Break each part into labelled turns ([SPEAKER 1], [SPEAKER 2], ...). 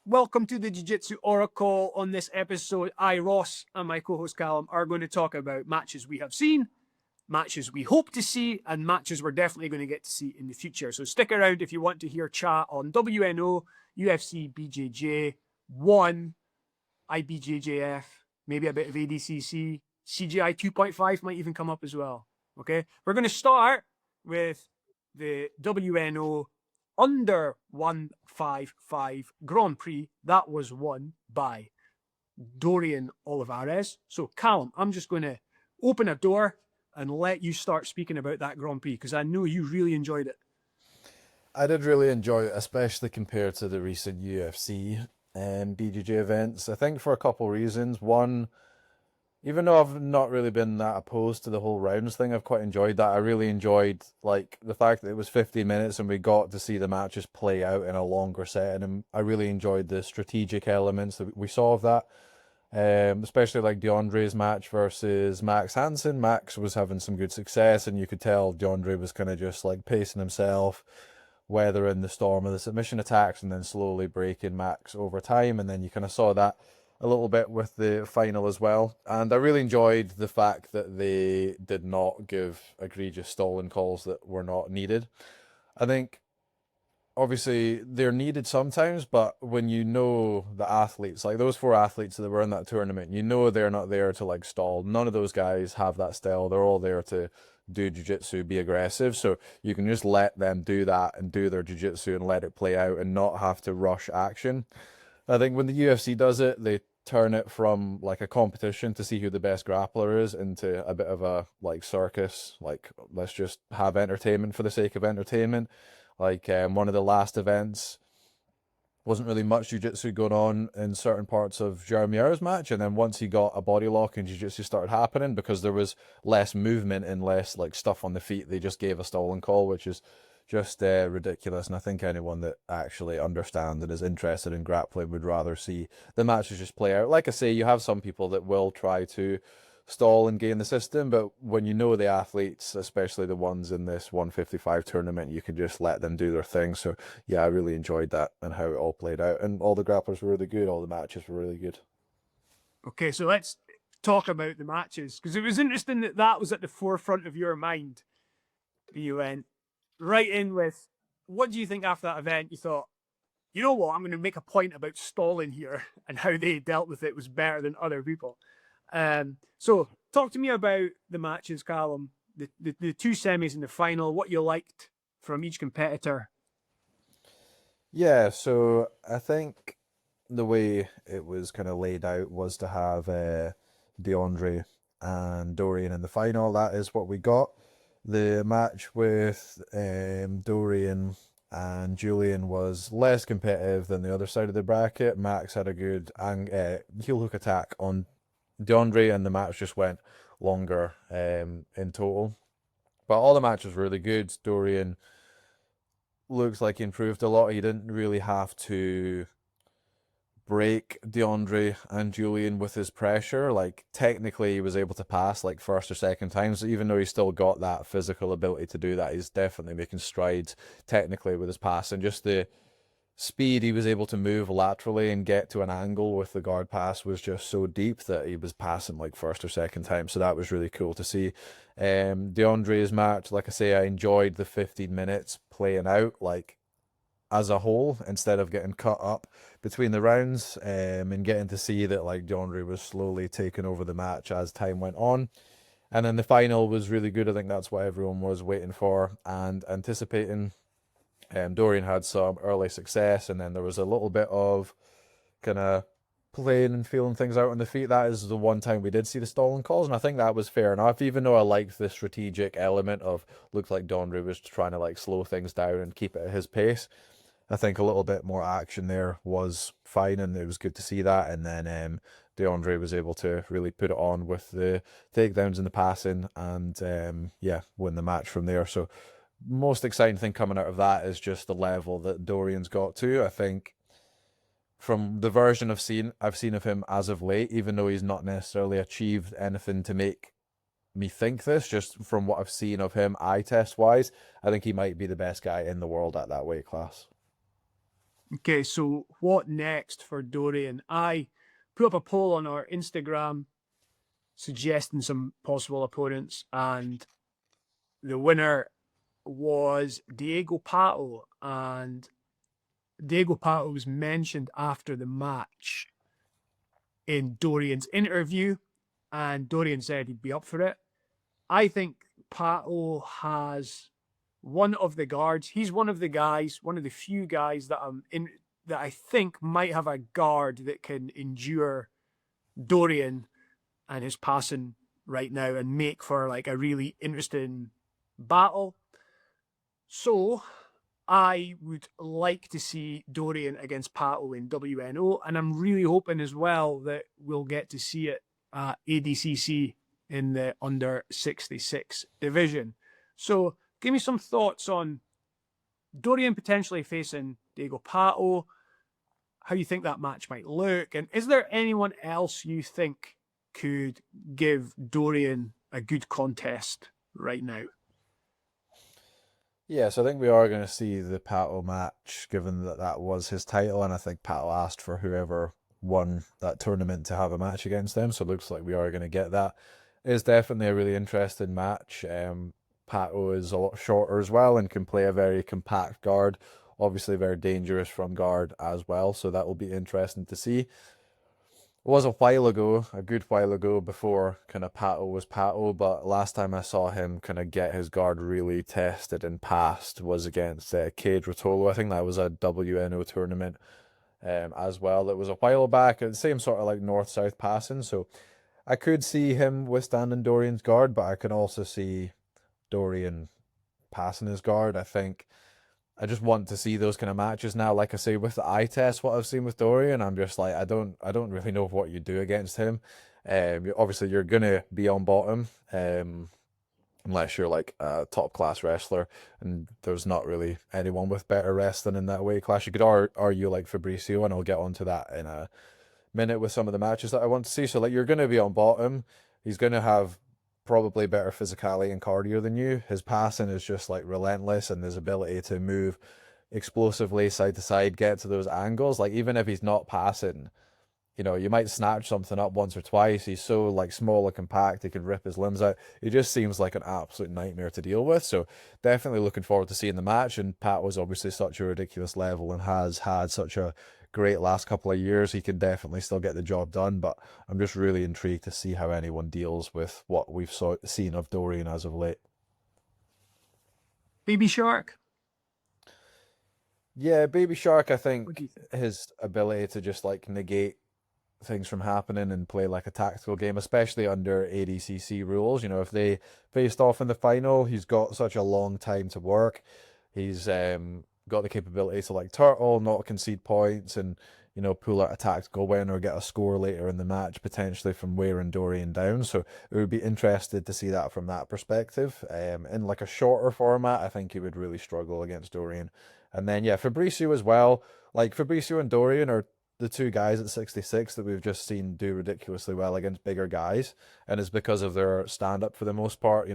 [SPEAKER 1] Welcome to the Jiu Jitsu Oracle. On this episode, I, Ross, and my co host Calum are going to talk about matches we have seen, matches we hope to see, and matches we're definitely going to get to see in the future. So stick around if you want to hear chat on WNO, UFC BJJ 1, IBJJF, maybe a bit of ADCC, CJI 2.5 might even come up as well. Okay, we're going to start with the WNO under 155 Grand Prix that was won by Dorian Olivarez. So, Calum, I'm just going to open a door and let you start speaking about that Grand Prix because I know you really enjoyed it.
[SPEAKER 2] I did really enjoy it, especially compared to the recent UFC and BJJ events. I think for a couple reasons. One, even though I've not really been that opposed to the whole rounds thing, I've quite enjoyed that. I really enjoyed like the fact that it was 15 minutes and we got to see the matches play out in a longer setting. And I really enjoyed the strategic elements that we saw of that. Especially like DeAndre's match versus Max Hansen. Max was having some good success, and you could tell DeAndre was kind of just like pacing himself, weathering the storm of the submission attacks, and then slowly breaking Max over time. And then you kind of saw that a little bit with the final as well. And I really enjoyed the fact that they did not give egregious stalling calls that were not needed. I think obviously they're needed sometimes, but when you know the athletes, like those four athletes that were in that tournament, you know they're not there to like stall. None of those guys have that style. They're all there to do jiu-jitsu, be aggressive. So you can just let them do that and do their jiu-jitsu and let it play out and not have to rush action. I think when the UFC does it, they turn it from like a competition to see who the best grappler is into a bit of a like circus, like let's just have entertainment for the sake of entertainment. Like one of the last events wasn't really much jiu-jitsu going on in certain parts of Jaromir's match, and then once he got a body lock and jiu-jitsu started happening, because there was less movement and less like stuff on the feet, they just gave a stalling call, which is just ridiculous. And I think anyone that actually understands and is interested in grappling would rather see the matches just play out. Like I say, you have some people that will try to stall and gain the system, but when you know the athletes, especially the ones in this 155 tournament, you can just let them do their thing. So yeah, I really enjoyed that and how it all played out, and all the grapplers were really good, all the matches were really good.
[SPEAKER 1] Okay, so let's talk about the matches because it was interesting that that was at the forefront of your mind. You went right in with what do you think after that event? You thought, you know what, I'm going to make a point about stalling here and how they dealt with it was better than other people. So talk to me about the matches, Callum, the two semis and the final, what you liked from each competitor.
[SPEAKER 2] Yeah, so I think the way it was kind of laid out was to have DeAndre and Dorian in the final. That is what we got. The match with Dorian and Julian was less competitive than the other side of the bracket. Max had a good heel hook attack on DeAndre, and the match just went longer in total. But all the matches were really good. Dorian looks like he improved a lot. He didn't really have to break DeAndre and Julian with his pressure. Like technically he was able to pass like first or second times, so even though he's still got that physical ability to do that, he's definitely making strides technically with his pass, and just the speed he was able to move laterally and get to an angle with the guard pass was just so deep that he was passing like first or second time. So that was really cool to see. DeAndre's match, like I say, I enjoyed the 15 minutes playing out like as a whole instead of getting cut up between the rounds, and getting to see that like DeAndre was slowly taking over the match as time went on. And then the final was really good. I think that's what everyone was waiting for and anticipating. Dorian had some early success, and then there was a little bit of kind of playing and feeling things out on the feet. That is the one time we did see the stalling calls, and I think that was fair enough, even though I liked the strategic element of looked like DeAndre was trying to like slow things down and keep it at his pace. I think a little bit more action there was fine, and it was good to see that. And then DeAndre was able to really put it on with the takedowns and the passing, and yeah, win the match from there. So most exciting thing coming out of that is just the level that Dorian's got to. I think from the version I've seen of him as of late, even though he's not necessarily achieved anything to make me think this, just from what I've seen of him eye test wise, I think he might be the best guy in the world at that weight class.
[SPEAKER 1] Okay, so what next for Dorian? I put up a poll on our Instagram suggesting some possible opponents, and the winner was Diego Pato, and Diego Pato was mentioned after the match in Dorian's interview, and Dorian said he'd be up for it. I think Pato has one of the guards. He's one of the guys, one of the few guys that I think might have a guard that can endure Dorian and his passing right now and make for like a really interesting battle. So I would like to see Dorian against Pato in WNO, and I'm really hoping as well that we'll get to see it at ADCC in the under 66 division. So give me some thoughts on Dorian potentially facing Diego Pato, how you think that match might look, and is there anyone else you think could give Dorian a good contest right now?
[SPEAKER 2] Yeah, so I think we are going to see the Pato match, given that that was his title, and I think Pato asked for whoever won that tournament to have a match against them, so it looks like we are going to get that. It's definitely a really interesting match. Pato is a lot shorter as well and can play a very compact guard, obviously very dangerous from guard as well, so that will be interesting to see. It was a while ago, a good while ago, before kind of Pato was Pato, but last time I saw him kind of get his guard really tested and passed was against Cade Rotolo. I think that was a WNO tournament as well. It was a while back, the same sort of like north-south passing, so I could see him withstanding Dorian's guard, but I can also see Dorian passing his guard. I think I just want to see those kind of matches now. Like I say, with the eye test, what I've seen with Dorian, I'm just like, I don't really know what you do against him. Obviously you're gonna be on bottom, unless you're like a top class wrestler, and there's not really anyone with better wrestling in that weight class. You could argue like Fabricio, and I'll get onto that in a minute with some of the matches that I want to see. So like you're gonna be on bottom. He's gonna have probably better physicality and cardio than you. His passing is just like relentless, and his ability to move explosively side to side, get to those angles. Like even if he's not passing, you might snatch something up once or twice. He's so like small and compact, he can rip his limbs out. He just seems like an absolute nightmare to deal with. So definitely looking forward to seeing the match. And Pat was obviously such a ridiculous level and has had such a great last couple of years. He can definitely still get the job done, but I'm just really intrigued to see how anyone deals with what we've seen of Dorian as of late.
[SPEAKER 1] Baby Shark?
[SPEAKER 2] Yeah, Baby Shark, I
[SPEAKER 1] What
[SPEAKER 2] think
[SPEAKER 1] do you think?
[SPEAKER 2] his ability to just like negate things from happening and play like a tactical game, especially under ADCC rules. If they faced off in the final, he's got such a long time to work. He's got the capability to like turtle, not concede points, and pull out a tactical win or get a score later in the match, potentially from wearing Dorian down. So it would be interested to see that from that perspective. In like a shorter format, I think he would really struggle against Dorian. And then yeah, Fabricio as well. Like Fabricio and Dorian are the two guys at 66 that we've just seen do ridiculously well against bigger guys, and it's because of their stand up for the most part.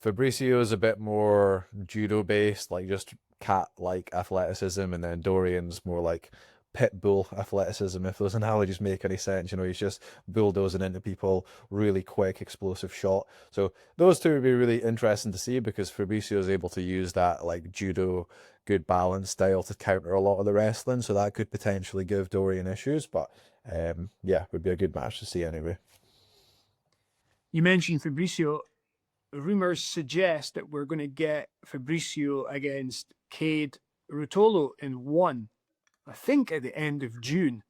[SPEAKER 2] Fabricio is a bit more judo based, like just cat like athleticism, and then Dorian's more like pit bull athleticism, if those analogies make any sense. He's just bulldozing into people, really quick, explosive shot. So those two would be really interesting to see, because Fabricio is able to use that like judo good balance style to counter a lot of the wrestling, so that could potentially give Dorian issues. But yeah, would be a good match to see anyway.
[SPEAKER 1] You mentioned Fabricio. Rumors suggest that we're going to get Fabricio against Cade Rutolo in one, I think at the end of June.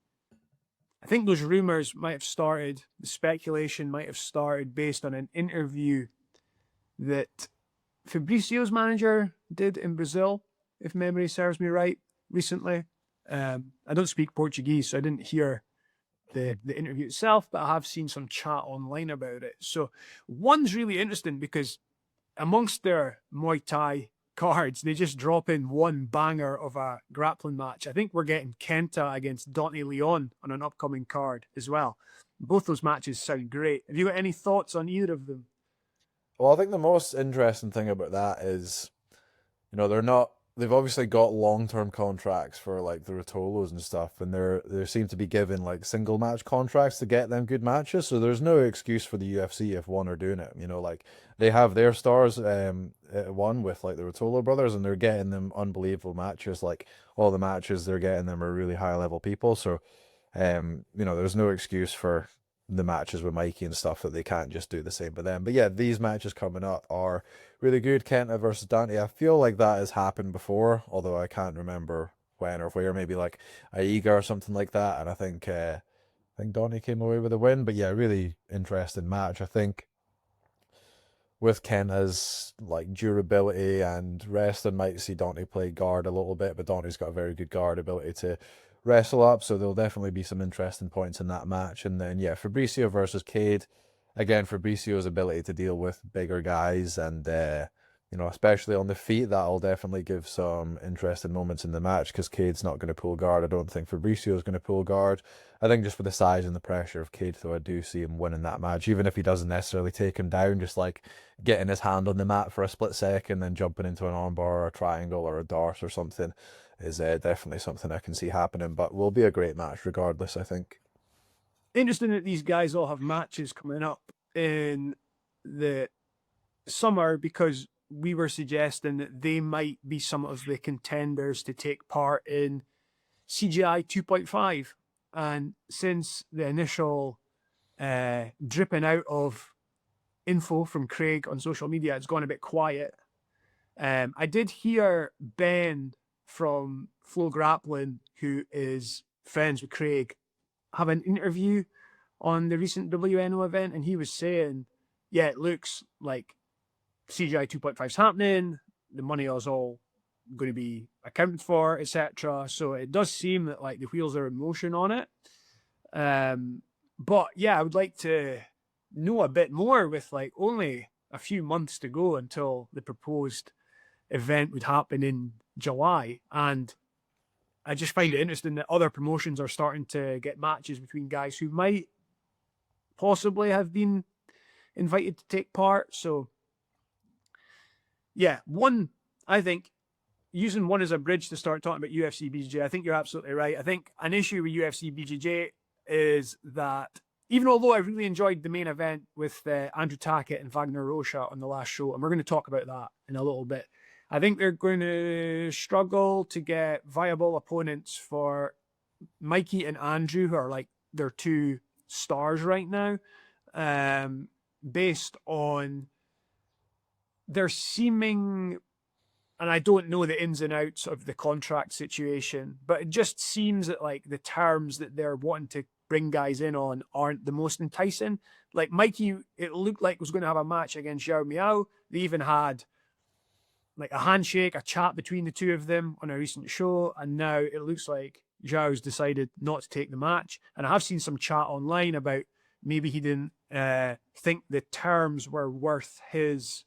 [SPEAKER 1] I think those rumors might have started, the speculation might have started based on an interview that Fabricio's manager did in Brazil, if memory serves me right, recently. I don't speak Portuguese, so I didn't hear the interview itself, but I have seen some chat online about it. So one's really interesting because amongst their Muay Thai cards, they just drop in one banger of a grappling match. I think we're getting Kenta against Dante Leon on an upcoming card as well. Both those matches sound great. Have you got any thoughts on either of them?
[SPEAKER 2] Well, I think the most interesting thing about that is, they're not they've obviously got long-term contracts for like the Rotolos and stuff, and they seem to be given like single match contracts to get them good matches. So there's no excuse for the UFC if one are doing it. You know, like they have their stars at one with like the Rotolo brothers, and they're getting them unbelievable matches. Like all the matches they're getting them are really high level people. So you know, there's no excuse for the matches with Mikey and stuff that they can't just do the same with them. But yeah, these matches coming up are really good. Kenta versus Dante. I feel like that has happened before, although I can't remember when or where. Maybe like Aiga or something like that. And I think Dante came away with a win. But yeah, really interesting match. I think with Kenta's like durability and wrestling, might see Dante play guard a little bit, but Dante's got a very good guard ability to wrestle up, so there'll definitely be some interesting points in that match. And then yeah, Fabricio versus Cade. Again, Fabricio's ability to deal with bigger guys and you know, especially on the feet, that'll definitely give some interesting moments in the match because Cade's not going to pull guard. I don't think Fabricio's going to pull guard. I think just for the size and the pressure of Cade, though, I do see him winning that match, even if he doesn't necessarily take him down, just like getting his hand on the mat for a split second, then jumping into an armbar or a triangle or a dart or something is definitely something I can see happening, but will be a great match regardless, I think.
[SPEAKER 1] Interesting that these guys all have matches coming up in the summer because we were suggesting that they might be some of the contenders to take part in CJI 2.5. And since the initial dripping out of info from Craig on social media, it's gone a bit quiet. I did hear Ben from Flow Grappling, who is friends with Craig, have an interview on the recent WNO event, and he was saying, yeah, it looks like CGI 2.5 is happening, the money is all going to be accounted for, etc. So it does seem that like the wheels are in motion on it. But yeah, I would like to know a bit more with like only a few months to go until the proposed event would happen in July. And I just find it interesting that other promotions are starting to get matches between guys who might possibly have been invited to take part. So yeah, I think using one as a bridge to start talking about UFC BJJ, I think you're absolutely right. I think an issue with UFC BJJ is that even although I really enjoyed the main event with Andrew Tackett and Vagner Rocha on the last show, and we're going to talk about that in a little bit, I think they're going to struggle to get viable opponents for Mikey and Andrew, who are like their two stars right now, based on their seeming, and I don't know the ins and outs of the contract situation, but it just seems that like the terms that they're wanting to bring guys in on aren't the most enticing. Like Mikey, it looked like was going to have a match against Xiao Miao. They even had like a handshake, a chat between the two of them on a recent show, and now it looks like Zhao's decided not to take the match. And I have seen some chat online about maybe he didn't think the terms were worth his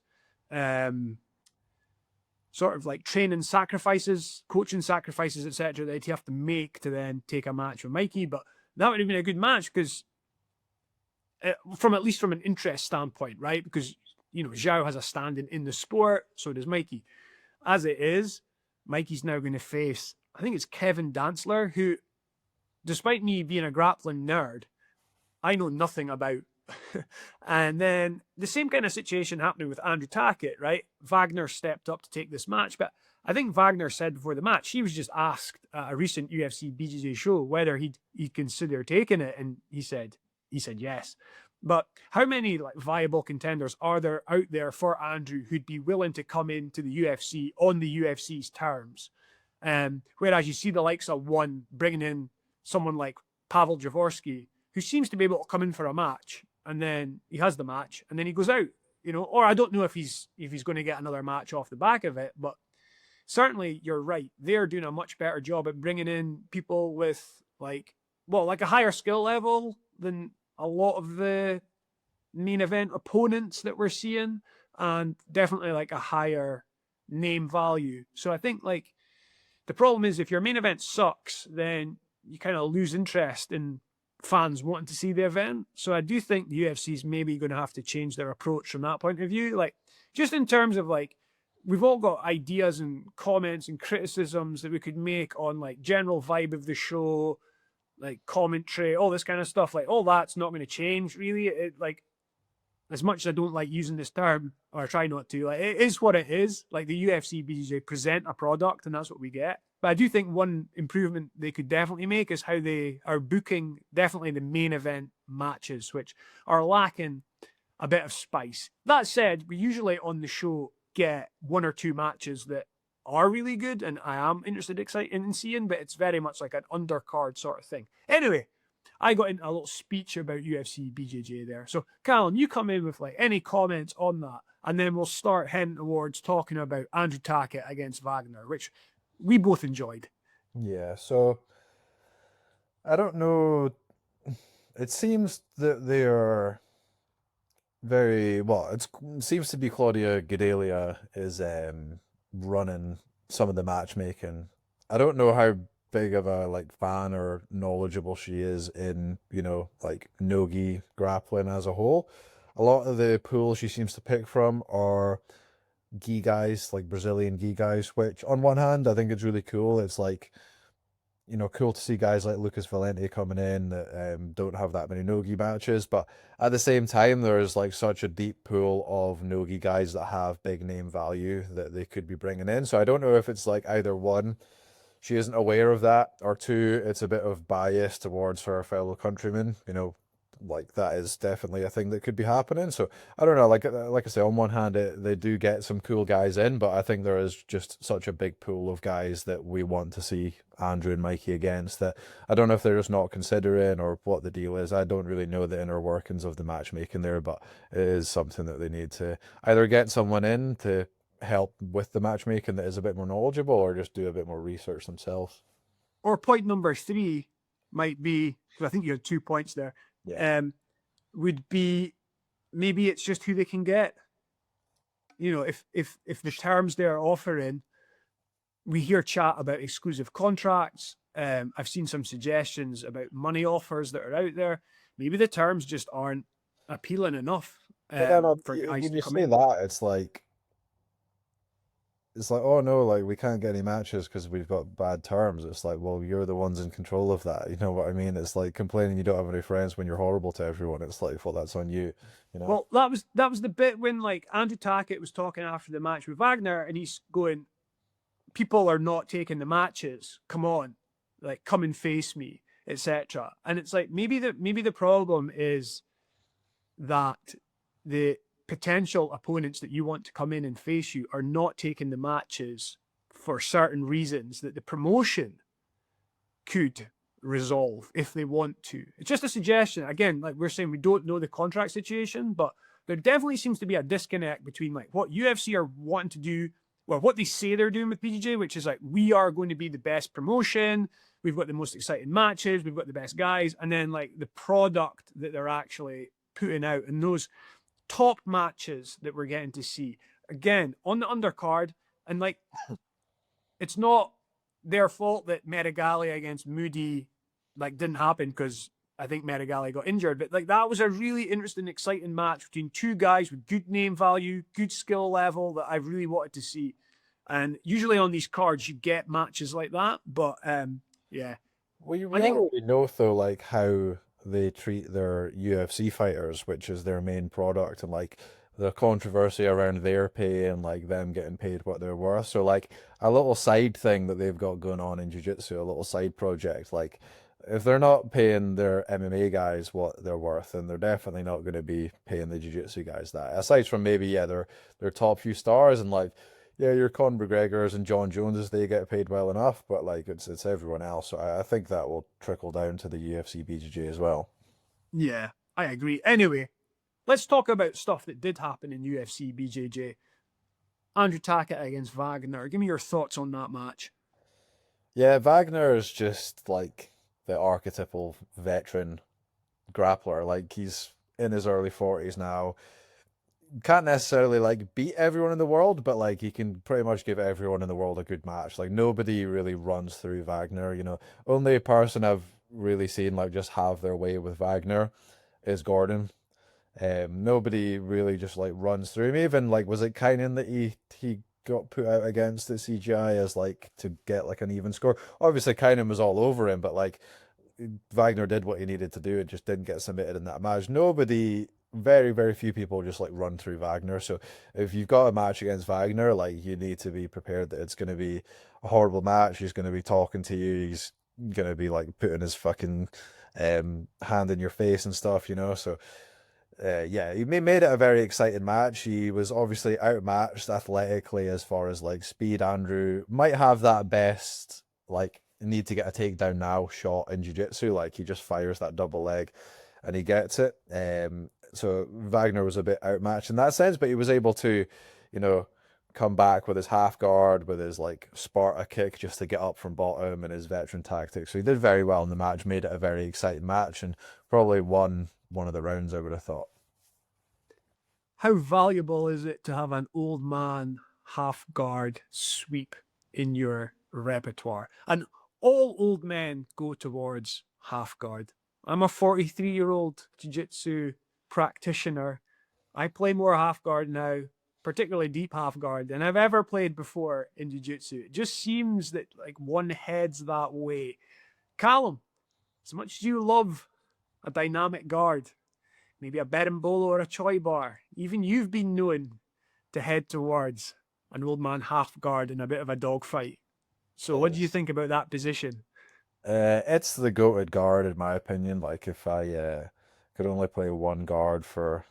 [SPEAKER 1] sort of like training sacrifices, coaching sacrifices, etc., that he'd have to make to then take a match with Mikey. But that would have been a good match because, from at least from an interest standpoint, right? Because you know Zhao has a standing in the sport, so does Mikey. As it is, Mikey's now going to face, I think it's Kevin Dantzler, who, despite me being a grappling nerd, I know nothing about. And then the same kind of situation happening with Andrew Tackett, right? Vagner stepped up to take this match, but I think Vagner said before the match, he was just asked at a recent UFC BJJ show whether he'd consider taking it, and he said yes. But how many like viable contenders are there out there for Andrew who'd be willing to come into the UFC on the UFC's terms? Whereas you see the likes of one bringing in someone like Pavel Javorsky, who seems to be able to come in for a match, and then he has the match, and then he goes out, you know. Or I don't know if he's going to get another match off the back of it, but certainly you're right. They're doing a much better job at bringing in people with like a higher skill level than a lot of the main event opponents that we're seeing, and definitely like a higher name value. So I think like the problem is if your main event sucks, then you kind of lose interest in fans wanting to see the event. So I do think the UFC is maybe going to have to change their approach from that point of view. Like just in terms of like we've all got ideas and comments and criticisms that we could make on like general vibe of the show, like commentary, all this kind of stuff. Like all that's not going to change really. Like as much as I don't like using this term, or I try not to, like it is what it is. Like the UFC BJJ present a product, and that's what we get. But I do think one improvement they could definitely make is how they are booking definitely the main event matches, which are lacking a bit of spice. That said, we usually on the show get one or two matches that are really good, and I am interested, excited in seeing, but it's very much like an undercard sort of thing. Anyway, I got into a little speech about UFC BJJ there. So, Calum, you come in with like any comments on that, and then we'll start heading towards talking about Andrew Tackett against Vagner, which we both enjoyed.
[SPEAKER 2] Yeah, so I don't know. It seems that they are very well. It seems to be Claudia Gadelia is running some of the matchmaking. I don't know how big of a like fan or knowledgeable she is in, you know, like no-gi grappling as a whole. A lot of the pools she seems to pick from are gi guys, like Brazilian gi guys, which on one hand I think it's really cool. It's like, you know, cool to see guys like Lucas Valente coming in that don't have that many no-gi matches, but at the same time there's like such a deep pool of no-gi guys that have big name value that they could be bringing in. So I don't know if it's like either one, she isn't aware of that, or two, it's a bit of bias towards her fellow countrymen, you know, like that is definitely a thing that could be happening. So I don't know, like I say, on one hand they do get some cool guys in, but I think there is just such a big pool of guys that we want to see Andrew and Mikey against that I don't know if they're just not considering or what the deal is. I don't really know the inner workings of the matchmaking there, but it is something that they need to either get someone in to help with the matchmaking that is a bit more knowledgeable, or just do a bit more research themselves.
[SPEAKER 1] Or point number three might be, because I think you had 2 points there,
[SPEAKER 2] Yeah.
[SPEAKER 1] would be maybe it's just who they can get. You know, if the terms they're offering, we hear chat about exclusive contracts. I've seen some suggestions about money offers that are out there. Maybe the terms just aren't appealing enough
[SPEAKER 2] Yeah, no,
[SPEAKER 1] for guys
[SPEAKER 2] when
[SPEAKER 1] to
[SPEAKER 2] you
[SPEAKER 1] come
[SPEAKER 2] say
[SPEAKER 1] in.
[SPEAKER 2] that, it's like, oh no, like we can't get any matches because we've got bad terms. It's like, well, you're the ones in control of that. You know what I mean? It's like complaining you don't have any friends when you're horrible to everyone. It's like, well, that's on you, you know?
[SPEAKER 1] Well, that was the bit when like Andrew Tackett was talking after the match with Wagner, and he's going, "People are not taking the matches. Come on, like come and face me, etc." And it's like maybe the problem is that the potential opponents that you want to come in and face you are not taking the matches for certain reasons that the promotion could resolve if they want to. It's just a suggestion. Again, like we're saying, we don't know the contract situation, but there definitely seems to be a disconnect between like what UFC are wanting to do, well, what they say they're doing with BJJ, which is like, we are going to be the best promotion. We've got the most exciting matches. We've got the best guys. And then like the product that they're actually putting out and those top matches that we're getting to see again on the undercard. And like, it's not their fault that Merigali against Moody like didn't happen because I think Merigali got injured, but like that was a really interesting, exciting match between two guys with good name value, good skill level that I really wanted to see. And usually on these cards you get matches like that, but yeah,
[SPEAKER 2] We
[SPEAKER 1] I think
[SPEAKER 2] already know though, like how they treat their UFC fighters, which is their main product, and like the controversy around their pay and like them getting paid what they're worth. So like a little side thing that they've got going on in jiu-jitsu, a little side project, like if they're not paying their MMA guys what they're worth, then they're definitely not going to be paying the jiu-jitsu guys that. Aside from maybe, yeah, their top few stars and like, yeah, your Conor McGregors and John Joneses, they get paid well enough, but like it's everyone else. So I think that will trickle down to the UFC BJJ as well.
[SPEAKER 1] yeah, I agree. Anyway, let's talk about stuff that did happen in UFC BJJ. Andrew Tackett against Wagner. Give me your thoughts on that match.
[SPEAKER 2] Yeah, Wagner is just like the archetypal veteran grappler. Like he's in his early 40s now. Can't necessarily like beat everyone in the world, but like he can pretty much give everyone in the world a good match. Like nobody really runs through Wagner, you know. Only person I've really seen like just have their way with Wagner is Gordon. Nobody really just like runs through him. Even like was it Kynan that he got put out against at CGI as like to get like an even score. Obviously, Kynan was all over him, but like Vagner did what he needed to do and just didn't get submitted in that match. Nobody, very, very few people just like run through Vagner. So if you've got a match against Vagner, like you need to be prepared that it's going to be a horrible match. He's going to be talking to you. He's going to be like putting his fucking hand in your face and stuff, you know. So yeah, he made it a very exciting match. He was obviously outmatched athletically as far as like speed. Andrew might have that best like need to get a takedown now shot in jiu-jitsu. Like he just fires that double leg and he gets it. So Vagner was a bit outmatched in that sense, but he was able to, you know, come back with his half guard, with his like Sparta kick just to get up from bottom and his veteran tactics. So he did very well in the match, made it a very exciting match, and probably won one of the rounds, I would have thought.
[SPEAKER 1] How valuable is it to have an old man half guard sweep in your repertoire? And all old men go towards half guard. I'm a 43-year-old jiu-jitsu practitioner. I play more half guard now, particularly deep half guard, than I've ever played before in jiu-jitsu. It just seems that like one heads that way. Calum, as much as you love a dynamic guard, maybe a berimbolo or a choi bar, even you've been known to head towards an old man half guard in a bit of a dogfight. So what do you think about that position?
[SPEAKER 2] It's the goated guard in my opinion. Like if I could only play one guard for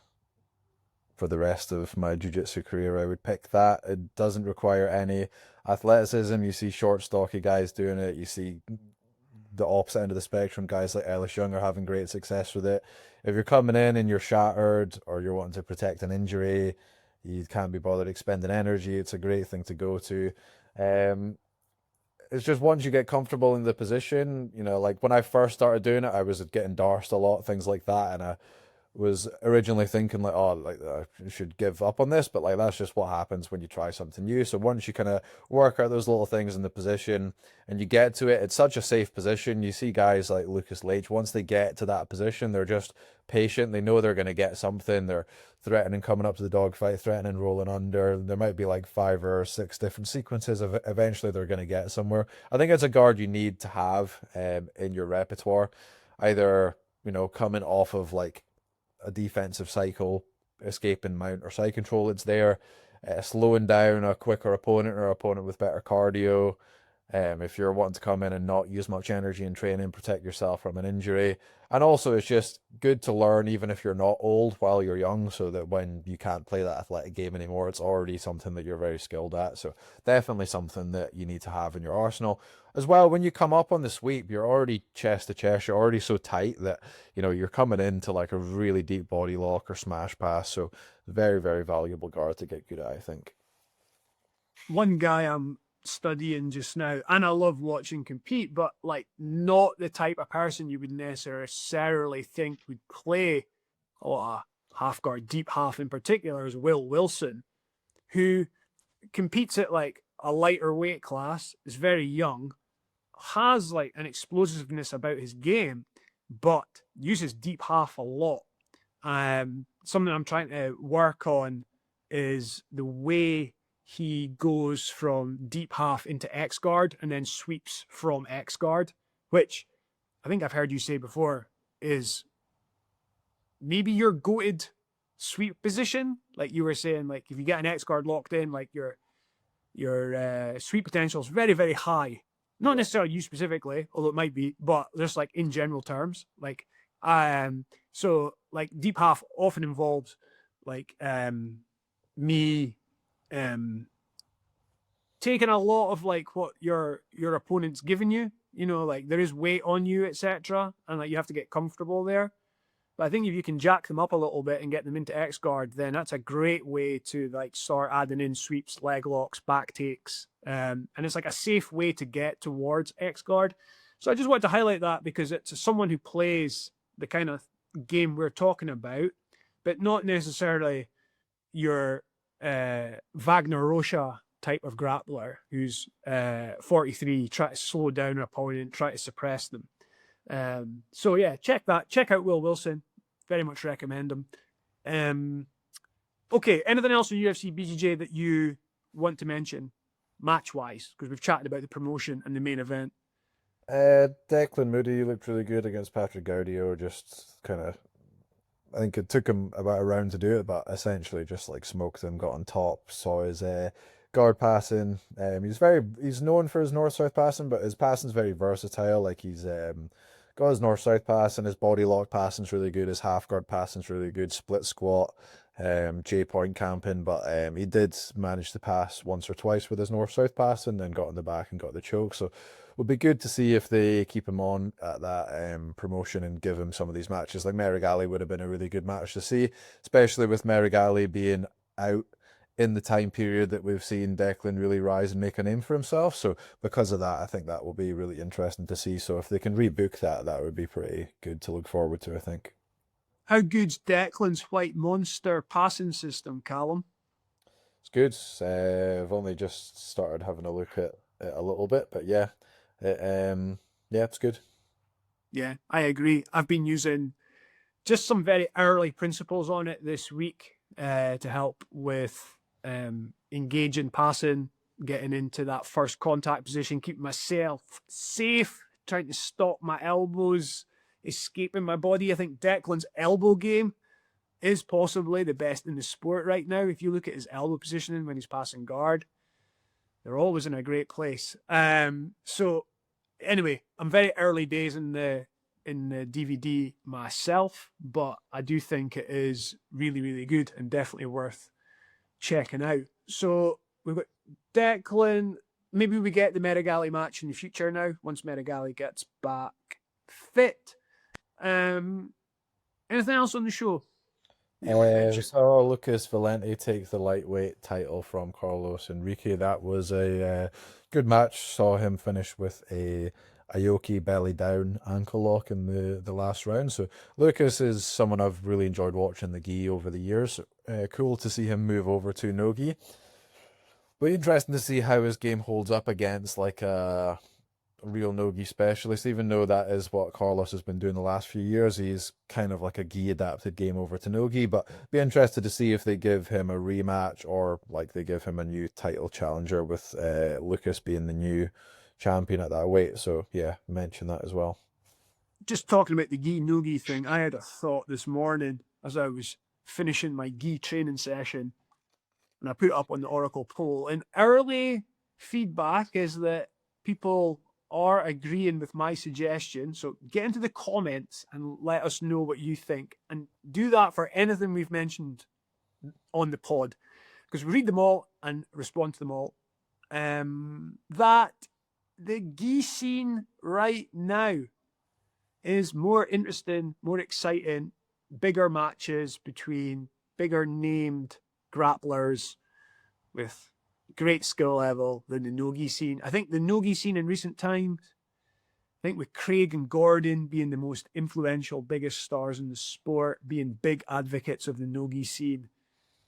[SPEAKER 2] the rest of my jiu-jitsu career, I would pick that. It doesn't require any athleticism. You see short, stocky guys doing it. You see the opposite end of the spectrum, guys like Ellis Young are having great success with it. If you're coming in and you're shattered or you're wanting to protect an injury, you can't be bothered expending energy. It's a great thing to go to. It's just once you get comfortable in the position, you know, like when I first started doing it, I was getting darsed a lot, things like that, and I was originally thinking like, oh, like I should give up on this, but like that's just what happens when you try something new. So once you kind of work out those little things in the position and you get to it, it's such a safe position. You see guys like Lucas Leitch, once they get to that position, they're just patient. They know they're going to get something. They're threatening coming up to the dogfight, threatening rolling under. There might be like 5 or 6 different sequences of eventually they're going to get somewhere. I think it's a guard you need to have in your repertoire, either, you know, coming off of like a defensive cycle, escaping mount or side control, it's there. Slowing down a quicker opponent or opponent with better cardio. If you're wanting to come in and not use much energy in training, protect yourself from an injury. And also it's just good to learn even if you're not old while you're young, so that when you can't play that athletic game anymore, it's already something that you're very skilled at. So definitely something that you need to have in your arsenal. As well, when you come up on the sweep, you're already chest to chest, you're already so tight that, you know, you're coming into like a really deep body lock or smash pass. So very, very valuable guard to get good at, I think.
[SPEAKER 1] One guy I'm studying just now, and I love watching compete, but like not the type of person you would necessarily think would play a lot of half guard, deep half in particular, is Will Wilson, who competes at like a lighter weight class, is very young, has like an explosiveness about his game, but uses deep half a lot. Something I'm trying to work on is the way he goes from deep half into X guard and then sweeps from X guard, which I think I've heard you say before is maybe your goated sweep position. Like you were saying, like if you get an X guard locked in, like your sweep potential is very, very high. Not necessarily you specifically, although it might be, but just like in general terms, like so like deep half often involves like me taking a lot of like what your opponent's giving you, you know, like there is weight on you, etc., and like you have to get comfortable there. But I think if you can jack them up a little bit and get them into X guard, then that's a great way to like start adding in sweeps, leg locks, back takes, and it's like a safe way to get towards X guard. So I just wanted to highlight that because it's someone who plays the kind of game we're talking about, but not necessarily your Vagner Rocha type of grappler who's 43, try to slow down an opponent, try to suppress them. So yeah, check out Will Wilson. Very much recommend him. Okay, anything else in UFC BJJ that you want to mention match-wise? Because we've chatted about the promotion and the main event.
[SPEAKER 2] Declan Moody looked really good against Patrick Gaudio. Just kind of, I think it took him about a round to do it, but essentially just like smoked him, got on top, saw his guard passing. He's known for his north-south passing, but his passing's very versatile. Like he's got his north-south pass and his body lock passing's really good. His half guard passing's really good. Split squat, J-point camping, but he did manage to pass once or twice with his north-south pass and then got in the back and got the choke. So it would be good to see if they keep him on at that promotion and give him some of these matches. Like Merigali would have been a really good match to see, especially with Merigali being out in the time period that we've seen Declan really rise and make a name for himself. So because of that, I think that will be really interesting to see. So if they can rebook that, that would be pretty good to look forward to, I think.
[SPEAKER 1] How good's Declan's White Monster passing system, Calum?
[SPEAKER 2] It's good. I've only just started having a look at it a little bit, but yeah, it's good.
[SPEAKER 1] Yeah, I agree. I've been using just some very early principles on it this week to help with engaging passing, getting into that first contact position, keeping myself safe, trying to stop my elbows escaping my body. I think Declan's elbow game is possibly the best in the sport right now. If you look at his elbow positioning when he's passing guard, they're always in a great place. So anyway, I'm very early days in the DVD myself, but I do think it is really, really good and definitely worth checking out. So we've got Declan. Maybe we get the Merigali match in the future now, once Merigali gets back fit. Anything else on the show?
[SPEAKER 2] We saw Lucas Valente take the lightweight title from Carlos Enrique. That was a good match. Saw him finish with a Aoki belly down ankle lock in the last round. So Lucas is someone I've really enjoyed watching the gi over the years. Cool to see him move over to no gi. But interesting to see how his game holds up against like a real no-gi specialist, even though that is what Carlos has been doing the last few years. He's kind of like a gi adapted game over to no-gi, but be interested to see if they give him a rematch or like they give him a new title challenger with Lucas being the new champion at that weight. So yeah, mention that as well.
[SPEAKER 1] Just talking about the gi no-gi thing, I had a thought this morning as I was finishing my gi training session, and I put it up on the Oracle poll, and early feedback is that people are agreeing with my suggestion. So get into the comments and let us know what you think, and do that for anything we've mentioned on the pod, because we read them all and respond to them all. That the gi scene right now is more interesting, more exciting, bigger matches between bigger named grapplers with great skill level than the no-gi scene. I think the no-gi scene in recent times, I think with Craig and Gordon being the most influential, biggest stars in the sport, being big advocates of the no-gi scene,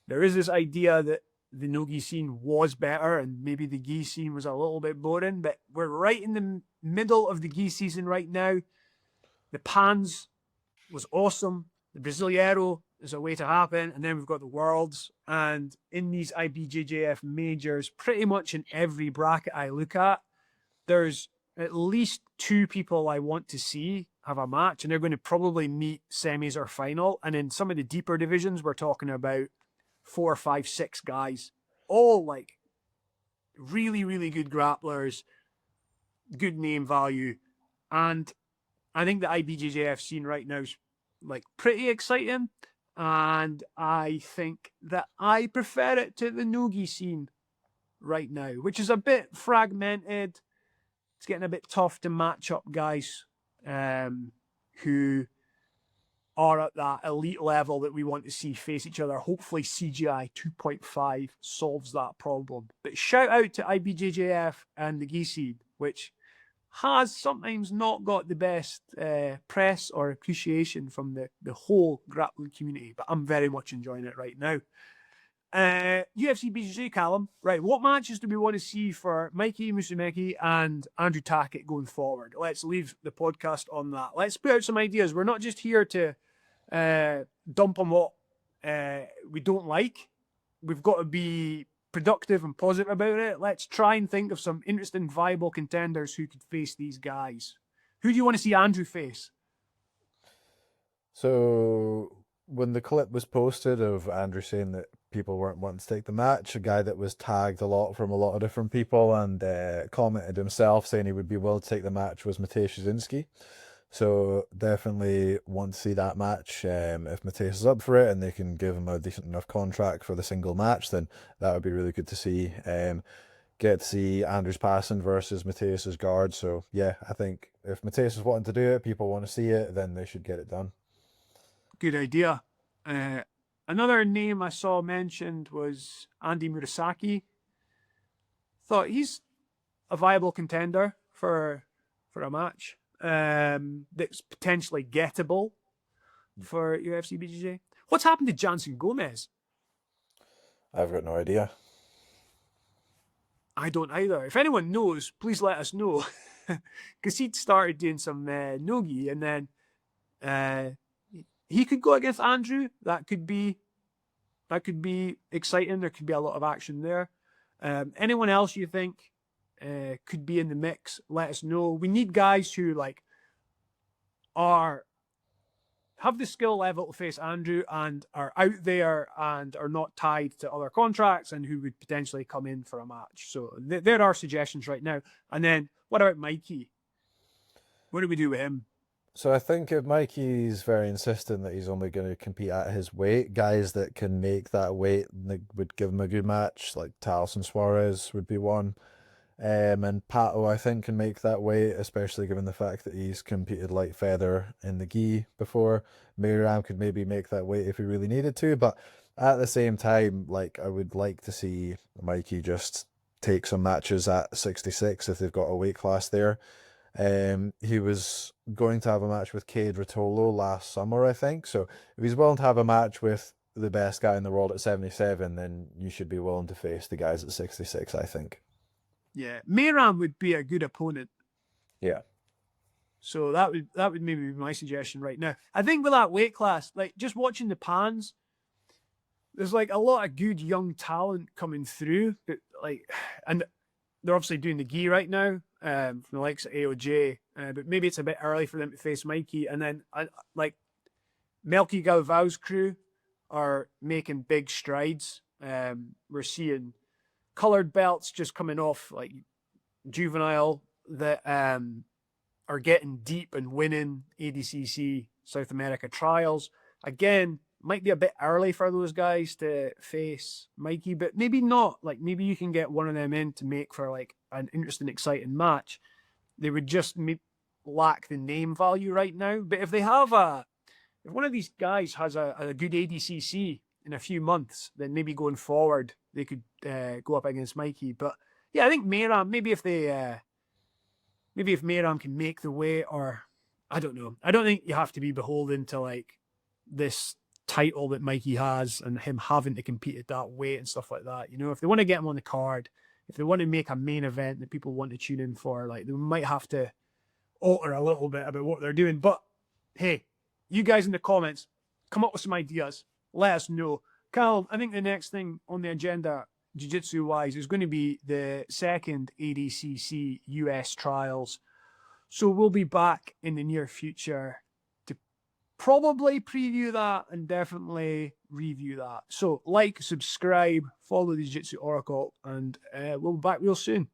[SPEAKER 1] there is this idea that the no-gi scene was better and maybe the gi scene was a little bit boring, but we're right in the middle of the gi season right now. The Pans was awesome. The Brasileiro is a way to happen. And then we've got the Worlds. And in these IBJJF majors, pretty much in every bracket I look at, there's at least two people I want to see have a match. And they're going to probably meet semis or final. And in some of the deeper divisions, we're talking about 4, 5, 6 guys. All like really, really good grapplers, good name value. And I think the IBJJF scene right now is like pretty exciting, and I think that I prefer it to the no-gi scene right now, which is a bit fragmented. It's getting a bit tough to match up guys who are at that elite level that we want to see face each other. Hopefully CGI 2.5 solves that problem. But shout out to IBJJF and the gi scene, which has sometimes not got the best press or appreciation from the whole grappling community, but I'm very much enjoying it right now. UFC BJJ, Calum. Right, what matches do we want to see for Mikey, Musumeci, and Andrew Tackett going forward? Let's leave the podcast on that. Let's put out some ideas. We're not just here to dump on what we don't like. We've got to be productive and positive about it, let's try and think of some interesting, viable contenders who could face these guys. Who do you want to see Andrew face?
[SPEAKER 2] So when the clip was posted of Andrew saying that people weren't wanting to take the match, a guy that was tagged a lot from a lot of different people and commented himself saying he would be willing to take the match was Mateusz Szynski. So definitely want to see that match. If Mateusz is up for it and they can give him a decent enough contract for the single match, then that would be really good to see. Get to see Andrew's passing versus Mateusz's guard. So yeah, I think if Mateusz is wanting to do it, people want to see it, then they should get it done.
[SPEAKER 1] Good idea. Another name I saw mentioned was Andy Murasaki. Thought he's a viable contender for a match that's potentially gettable for UFC BJJ. What's happened to Jansen Gomez?
[SPEAKER 2] I've got no idea.
[SPEAKER 1] I don't either. If anyone knows, please let us know. Because he'd started doing some no-gi, and then he could go against Andrew. That could be exciting. There could be a lot of action there. Anyone else you think could be in the mix? Let us know. We need guys who have the skill level to face Andrew and are out there and are not tied to other contracts and who would potentially come in for a match. So there are suggestions right now. And then what about Mikey? What do we do with him?
[SPEAKER 2] So I think if Mikey's very insistent that he's only going to compete at his weight, guys that can make that weight would give him a good match, like Talson Suarez would be one. And Pato, I think, can make that weight, especially given the fact that he's competed light feather in the gi before. Miriam could maybe make that weight if he really needed to, but at the same time, I would like to see Mikey just take some matches at 66 if they've got a weight class there. He was going to have a match with Cade Rotolo last summer, I think. So if he's willing to have a match with the best guy in the world at 77, then you should be willing to face the guys at 66, I think.
[SPEAKER 1] Yeah, Mehram would be a good opponent.
[SPEAKER 2] Yeah.
[SPEAKER 1] So that would maybe be my suggestion right now. I think with that weight class, just watching the pans, there's a lot of good young talent coming through. But and they're obviously doing the gi right now, from the likes of AOJ. But maybe it's a bit early for them to face Mikey. And then Melky Galvao's crew are making big strides. We're seeing colored belts just coming off juvenile that are getting deep and winning ADCC South America trials. Again, might be a bit early for those guys to face Mikey, but maybe not. Maybe you can get one of them in to make for an interesting, exciting match. They would just lack the name value right now. But if they have if one of these guys has a good ADCC in a few months, then maybe going forward they could go up against Mikey. But yeah, I think Mehram, maybe if Mehram can make the weight, or I don't know. I don't think you have to be beholden to this title that Mikey has and him having to compete at that weight and stuff like that. If they want to get him on the card, if they want to make a main event that people want to tune in for, they might have to alter a little bit about what they're doing. But hey, you guys in the comments, come up with some ideas. Let us know. Calum, I think the next thing on the agenda, jiu-jitsu wise, is going to be the second ADCC US trials. So we'll be back in the near future to probably preview that and definitely review that. So subscribe, follow the Jiu Jitsu Oracle, and we'll be back real soon.